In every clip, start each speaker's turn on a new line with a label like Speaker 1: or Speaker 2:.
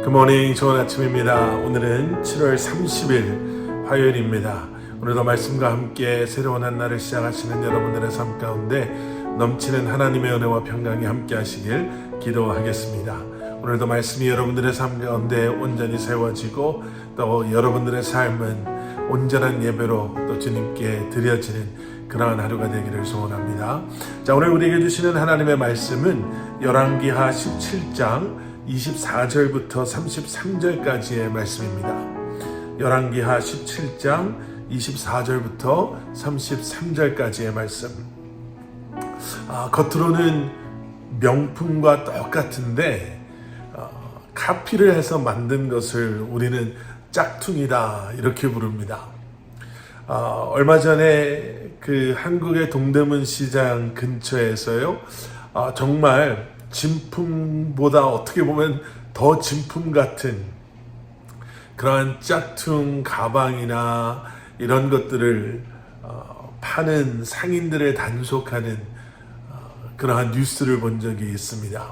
Speaker 1: 굿모닝, 좋은 아침입니다. 오늘은 7월 30일 화요일입니다. 오늘도 말씀과 함께 새로운 한 날을 시작하시는 여러분들의 삶 가운데 넘치는 하나님의 은혜와 평강이 함께 하시길 기도하겠습니다. 오늘도 말씀이 여러분들의 삶 가운데 온전히 세워지고 또 여러분들의 삶은 온전한 예배로 또 주님께 드려지는 그러한 하루가 되기를 소원합니다. 자, 오늘 우리에게 주시는 하나님의 말씀은 열왕기하 17장 24절부터 33절까지의 말씀입니다. 열왕기하 17장 24절부터 33절까지의 말씀. 겉으로는 명품과 똑같은데 카피를 해서 만든 것을 우리는 짝퉁이다 이렇게 부릅니다. 얼마 전에 그 한국의 동대문 시장 근처에서요, 정말 진품보다 어떻게 보면 더 진품 같은 그러한 짝퉁 가방이나 이런 것들을 파는 상인들을 단속하는 그러한 뉴스를 본 적이 있습니다.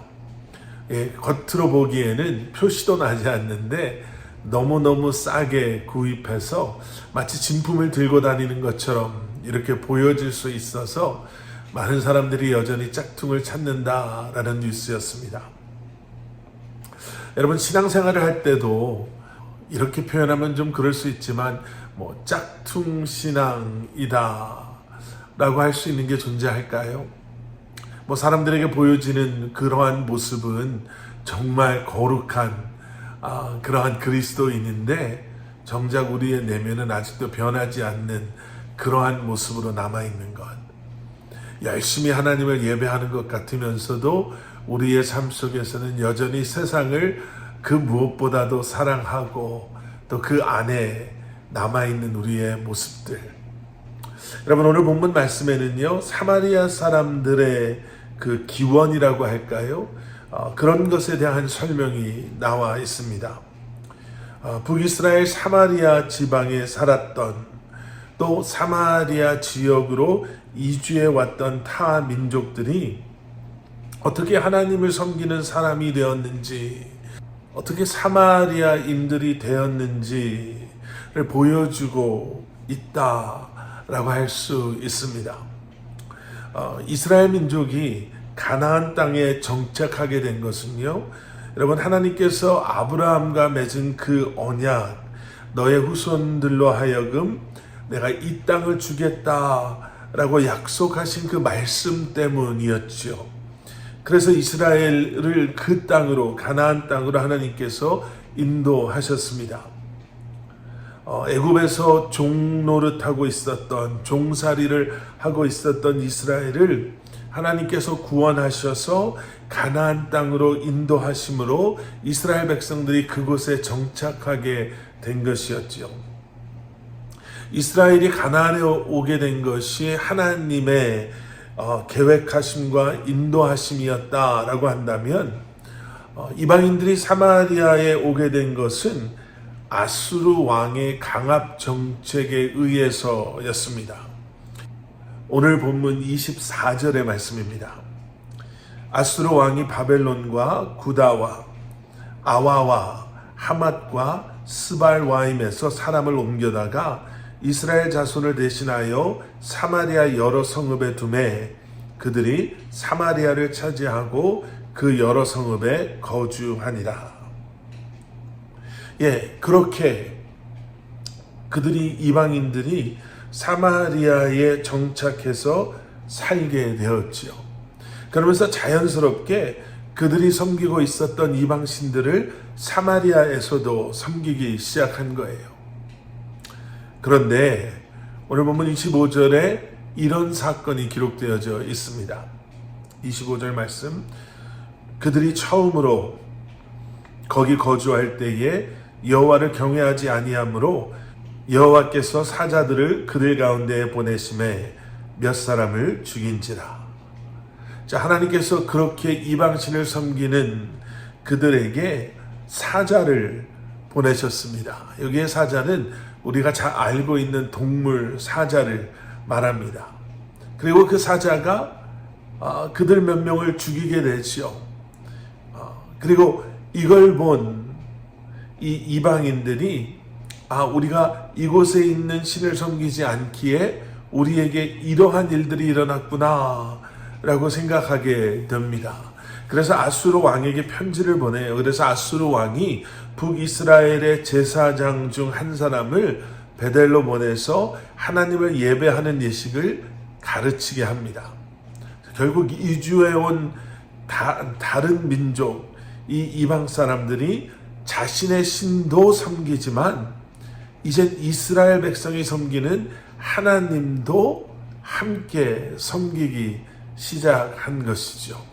Speaker 1: 예, 겉으로 보기에는 표시도 나지 않는데 너무너무 싸게 구입해서 마치 진품을 들고 다니는 것처럼 이렇게 보여질 수 있어서 많은 사람들이 여전히 짝퉁을 찾는다라는 뉴스였습니다. 여러분, 신앙생활을 할 때도 이렇게 표현하면 좀 그럴 수 있지만 짝퉁 신앙이다 라고 할 수 있는 게 존재할까요? 사람들에게 보여지는 그러한 모습은 정말 거룩한 그러한 그리스도인인데 정작 우리의 내면은 아직도 변하지 않는 그러한 모습으로 남아있는 것. 열심히 하나님을 예배하는 것 같으면서도 우리의 삶 속에서는 여전히 세상을 그 무엇보다도 사랑하고 또 그 안에 남아있는 우리의 모습들. 여러분, 오늘 본문 말씀에는요, 사마리아 사람들의 그 기원이라고 할까요? 그런 것에 대한 설명이 나와 있습니다. 북이스라엘 사마리아 지방에 살았던 또 사마리아 지역으로 이주해 왔던 타 민족들이 어떻게 하나님을 섬기는 사람이 되었는지, 어떻게 사마리아인들이 되었는지를 보여주고 있다라고 할 수 있습니다. 이스라엘 민족이 가나안 땅에 정착하게 된 것은요, 여러분, 하나님께서 아브라함과 맺은 그 언약, 너의 후손들로 하여금 내가 이 땅을 주겠다라고 약속하신 그 말씀 때문이었죠. 그래서 이스라엘을 그 땅으로, 가나안 땅으로 하나님께서 인도하셨습니다. 애굽에서 종노릇하고 있었던, 종살이를 하고 있었던 이스라엘을 하나님께서 구원하셔서 가나안 땅으로 인도하심으로 이스라엘 백성들이 그곳에 정착하게 된 것이었지요. 이스라엘이 가나안에 오게 된 것이 하나님의 계획하심과 인도하심이었다라고 한다면, 이방인들이 사마리아에 오게 된 것은 아수르 왕의 강압 정책에 의해서였습니다. 오늘 본문 24절의 말씀입니다. 아수르 왕이 바벨론과 구다와 아와와 하맛과 스발와임에서 사람을 옮겨다가 이스라엘 자손을 대신하여 사마리아 여러 성읍에 두매 그들이 사마리아를 차지하고 그 여러 성읍에 거주하니라. 예, 그렇게 이방인들이 사마리아에 정착해서 살게 되었지요. 그러면서 자연스럽게 그들이 섬기고 있었던 이방신들을 사마리아에서도 섬기기 시작한 거예요. 그런데 오늘 본문 25절에 이런 사건이 기록되어져 있습니다. 25절 말씀, 그들이 처음으로 거기 거주할 때에 여호와를 경외하지 아니하므로 여호와께서 사자들을 그들 가운데에 보내심에 몇 사람을 죽인지라. 자, 하나님께서 그렇게 이방신을 섬기는 그들에게 사자를 보내셨습니다. 여기에 사자는 우리가 잘 알고 있는 동물 사자를 말합니다. 그리고 그 사자가 그들 몇 명을 죽이게 되지요. 그리고 이걸 본 이 이방인들이 우리가 이곳에 있는 신을 섬기지 않기에 우리에게 이러한 일들이 일어났구나 라고 생각하게 됩니다. 그래서 아수르 왕에게 편지를 보내요. 그래서 아수르 왕이 북이스라엘의 제사장 중 한 사람을 베델로 보내서 하나님을 예배하는 예식을 가르치게 합니다. 결국 이주해 온 다른 민족, 이 이방 사람들이 자신의 신도 섬기지만 이젠 이스라엘 백성이 섬기는 하나님도 함께 섬기기 시작한 것이죠.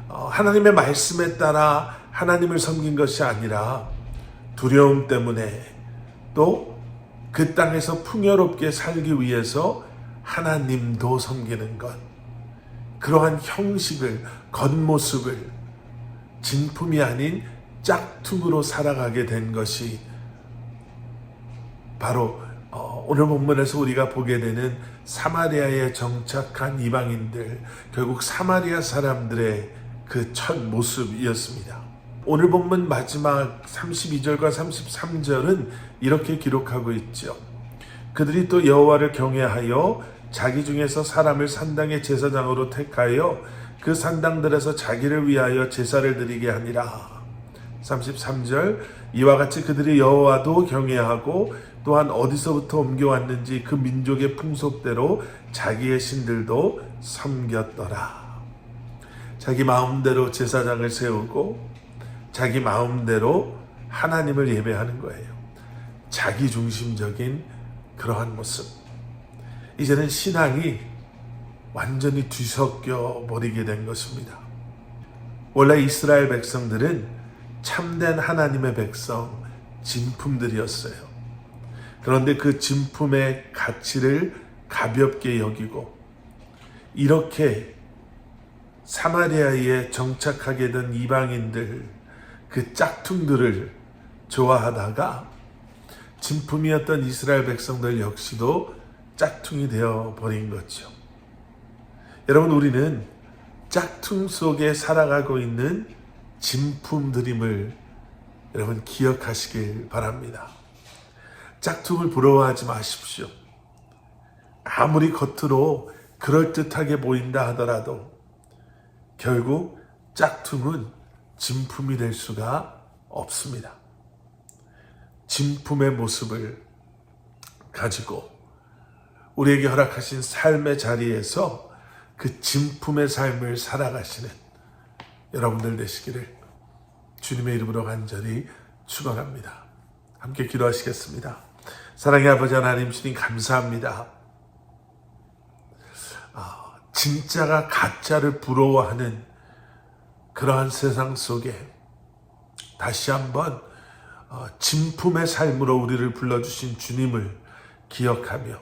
Speaker 1: 하나님의 말씀에 따라 하나님을 섬긴 것이 아니라 두려움 때문에 또 그 땅에서 풍요롭게 살기 위해서 하나님도 섬기는 것, 그러한 형식을, 겉모습을 진품이 아닌 짝퉁으로 살아가게 된 것이 바로 오늘 본문에서 우리가 보게 되는 사마리아에 정착한 이방인들, 결국 사마리아 사람들의 그 첫 모습이었습니다. 오늘 본문 마지막 32절과 33절은 이렇게 기록하고 있죠. 그들이 또 여호와를 경외하여 자기 중에서 사람을 산당의 제사장으로 택하여 그 산당들에서 자기를 위하여 제사를 드리게 하니라. 33절, 이와 같이 그들이 여호와도 경외하고 또한 어디서부터 옮겨왔는지 그 민족의 풍속대로 자기의 신들도 섬겼더라. 자기 마음대로 제사장을 세우고 자기 마음대로 하나님을 예배하는 거예요. 자기 중심적인 그러한 모습. 이제는 신앙이 완전히 뒤섞여 버리게 된 것입니다. 원래 이스라엘 백성들은 참된 하나님의 백성, 진품들이었어요. 그런데 그 진품의 가치를 가볍게 여기고 이렇게 사마리아에 정착하게 된 이방인들, 그 짝퉁들을 좋아하다가 진품이었던 이스라엘 백성들 역시도 짝퉁이 되어 버린 거죠. 여러분, 우리는 짝퉁 속에 살아가고 있는 진품들임을 여러분 기억하시길 바랍니다. 짝퉁을 부러워하지 마십시오. 아무리 겉으로 그럴듯하게 보인다 하더라도 결국 짝퉁은 진품이 될 수가 없습니다. 진품의 모습을 가지고 우리에게 허락하신 삶의 자리에서 그 진품의 삶을 살아가시는 여러분들 되시기를 주님의 이름으로 간절히 축원합니다. 함께 기도하시겠습니다. 사랑의 아버지 하나님, 주님 감사합니다. 진짜가 가짜를 부러워하는 그러한 세상 속에 다시 한번 진품의 삶으로 우리를 불러주신 주님을 기억하며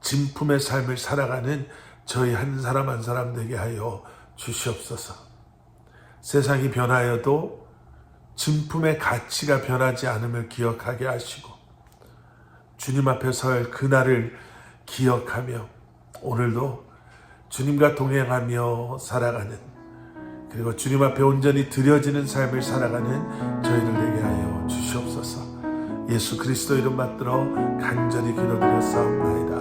Speaker 1: 진품의 삶을 살아가는 저희 한 사람 한 사람 되게 하여 주시옵소서. 세상이 변하여도 진품의 가치가 변하지 않음을 기억하게 하시고 주님 앞에 설 그날을 기억하며 오늘도 주님과 동행하며 살아가는, 그리고 주님 앞에 온전히 드려지는 삶을 살아가는 저희들 되게 하여 주시옵소서. 예수 그리스도 이름 받들어 간절히 기도드렸사옵나이다.